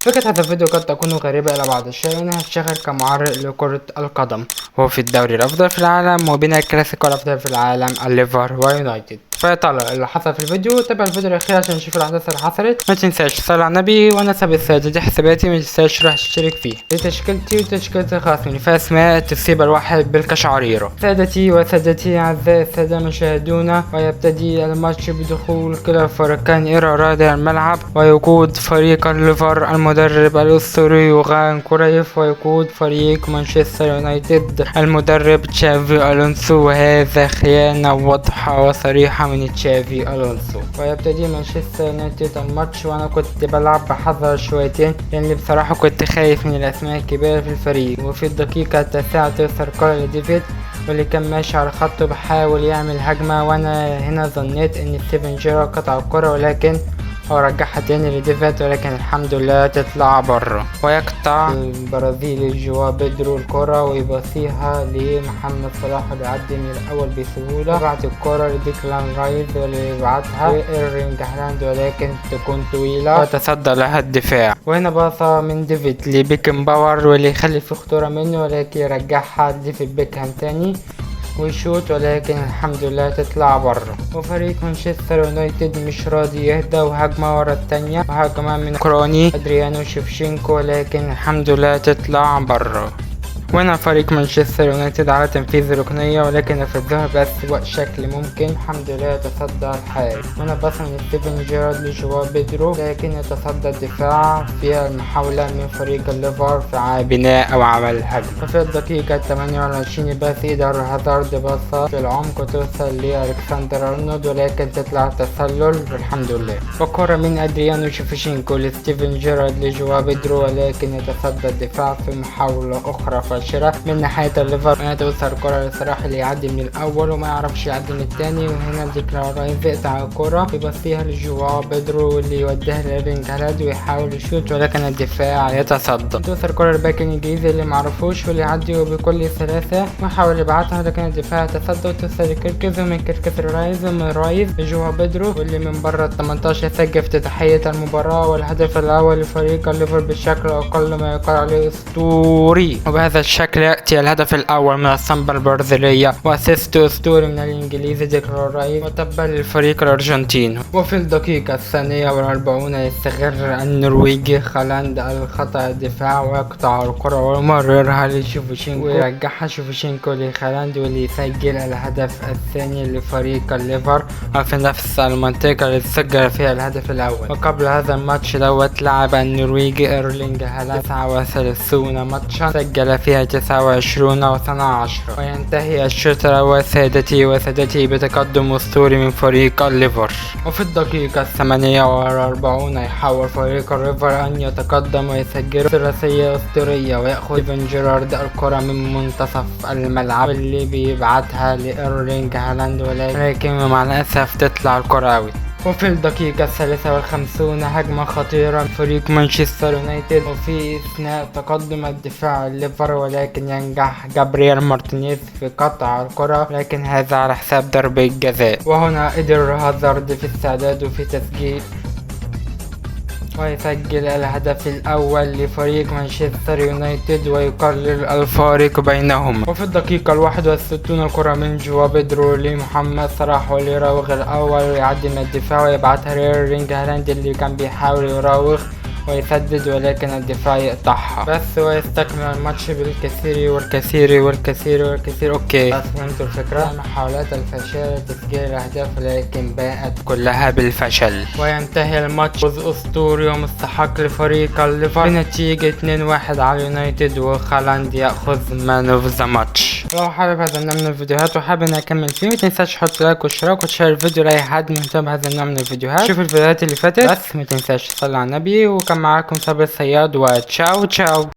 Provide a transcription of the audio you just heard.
فكرة هذا الفيديو قد تكون غريبة إلى بعض الشيء، إنها تشتغل كمعرض لكرة القدم، هو في الدوري الأفضل في العالم وبين الكلاسيكو الأفضل في العالم الليفر ويونايتد. فيا ترى اللي حصل في الفيديو؟ تابع الفيديو الأخير عشان تشوف الأحداث اللي حصلت. ما تنساش تصلي على النبي، وأنا دي حساباتي ما تنساش تروح تشترك فيه. دي تشكيلتي وتشكيلتي الخاص مني، فيها أسماء تصيب الواحد بالقشعريرة. سادتي وسادتي أعزائي السادة مشاهدونا، ويبتدي الماتش بدخول كلا الفريقين إلى أرض الملعب، ويقود فريق الليفر المدرب الأسطوري يوغان كرويف، ويقود فريق مانشستر يونايتد المدرب تشافي ألونسو، وهذا خيانة واضحة وصريحة من تشافي ألونسو. ويبتدي مانشستر يونايتد الماتش، وانا كنت بلعب بحذر شويتين لان بصراحة كنت خايف من الاسماء الكبيرة في الفريق. وفي الدقيقة 9 توصل كرة لديفيد، واللي كان ماشي على خطه بحاول يعمل هجمة، وانا هنا ظنيت ان ستيفن جيرارد قطع الكرة، ولكن هو رجعها تاني لديفيد، ولكن الحمد لله تطلع بره. ويقطع البرازيلي جواو بيدرو الكرة ويباصيها لمحمد صلاح اللي يعدي من الأول بسهولة، يبعت الكرة لديكلان رايز واللي يبعتها لإيرلينج هالاند، ولكن تكون طويلة وتصدى لها الدفاع. وهنا باصة من ديفيد لبيكن باور واللي يخلي في خطورة منه، ولكن يرجعها لديفيد بيكهام تاني ويشوت، ولكن الحمد لله تطلع بره. وفريق مانشستر يونايتد مش راضي يهدى، وهجمة ورا التانية، وهجمة من كروني أدريانو شيفشينكو، ولكن الحمد لله تطلع بره. وهنا فريق مانشستر يونايتد على تنفيذ ركنية، ولكن نفذها بأسوأ شكل ممكن. الحمد لله يتصدى الحارس. وهنا باص من ستيفن جيرارد لجواو بيدرو، لكن يتصدى الدفاع في المحاولة من فريق الليفر في بناء أو عمل هجمة. وفي الدقيقة 28 باص إيدر هازارد باصة في العمق توصل لألكسندر أرنولد، ولكن تطلع تسلل والحمد لله. وكرة من أدريانو شيفشينكو لستيفن جيرارد لجواو بيدرو، ولكن يتصدى الدفاع في محاولة أخرى من ناحية الليفر. هنا توصل الكرة لصلاح اللي يعدي من الأول وما يعرفش يعدي من التاني، وهنا ديكلان رايز يقطع الكرة يبصيها لجواو بيدرو واللي يوديها لإيرلينج هالاند ويحاول يشوت، ولكن الدفاع يتصدى. توصل الكرة للباك الإنجليزي اللي معرفوش واللي يعدي بكل سلاسة ويحاول يبعتها، لكن الدفاع يتصدى وتوصل لكيركز، ومن كيركز رايز ومن رايز لجواو بيدرو واللي من بره ال 18 سجل افتتاحية المباراة والهدف الأول لفريق الليفر بشكل أقل ما يقال عليه أسطوري. وبهذا الشكل يأتي الهدف الأول من الصنبة البرازيلية وأسيست أسطوري من الإنجليزي ديكلان رايز، وتبا للفريق الأرجنتيني. وفي الدقيقة 42 يستغل النرويجي هالاند الخطأ الدفاع ويقطع الكرة ويمررها لشيفشينكو ويرجعها شيفشينكو لهالاند واللي يسجل الهدف الثاني لفريق الليفر في نفس المنطقة اللي سجل فيها الهدف الأول. وقبل هذا الماتش لعب النرويجي إيرلينج هالاند 39 ماتشا، سجل فيها 29 وصنع 10. وينتهي الشوط الأول سادتي بتقدم أسطوري من فريق الليفر. وفي الدقيقة 48 يحاول فريق الليفر أن يتقدم ويسجل ثلاثية أسطورية، ويأخذ ستيفن جيرارد الكرة من منتصف الملعب اللي بيبعتها لإيرلينج هالاند، ولكن مع الأسف تطلع الكرة أوت. وفي الدقيقة 53 هجمة خطيرة من فريق مانشستر يونايتد، وفي أثناء تقدم الدفاع الليفر، ولكن ينجح جابرييل مارتينيز في قطع الكرة، لكن هذا على حساب ضربة جزاء. وهنا إيدر هازارد في استعداد وفي تسجيل ويسجل الهدف الأول لفريق مانشستر يونايتد ويقلل الفارق بينهم. وفي الدقيقة 61 الكرة من جواو بيدرو لمحمد صلاح واللي يراوغ الأول ويعدي من الدفاع ويبعتها لإيرلينج هالاند اللي كان بيحاول يراوغ ويسدد، ولكن الدفاع يقطعها بس، ويستكمل الماتش بالكثير والكثير والكثير والكثير. اوكي بس فهمتوا الفكرة. محاولات الفشل لتسجيل الأهداف لكن باءت كلها بالفشل. وينتهي الماتش فوز أسطوري ومستحق لفريق الليفر بنتيجة 2-1 على اليونايتد، وهالاند يأخذ مان اوف ذا ماتش. لو حابب هذا النوع من الفيديوهات وحابب اني اكمل فيه متنساش تحط لايك واشتراك وتشير الفيديو لاي حد مهتم بهذا النوع من الفيديوهات. شوف الفيديوهات اللي فاتت، بس متنساش تصلي على النبي. وكان معاكم صابر الصياد، وتشاو تشاو.